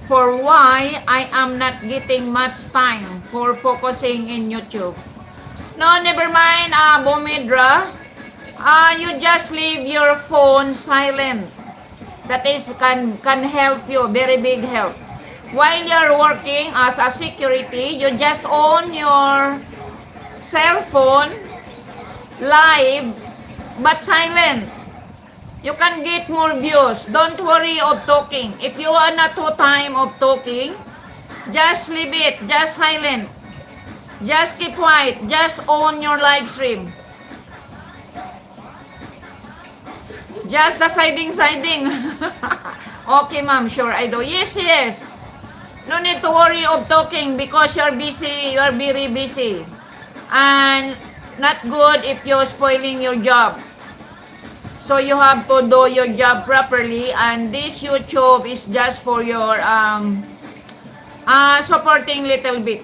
for why I am not getting much time for focusing in YouTube. No, never mind, Bomidra. You just leave your phone silent. That is can help you, very big help. While you're working as a security, you just on your cell phone live but silent. You can get more views. Don't worry of talking. If you are not too time of talking, just leave it, just silent. Just keep quiet, just on your live stream. Just the siding. Okay, ma'am, sure I do. Yes. No need to worry of talking because you're busy, you're very busy. And not good if you're spoiling your job. So you have to do your job properly, and this YouTube is just for your supporting little bit.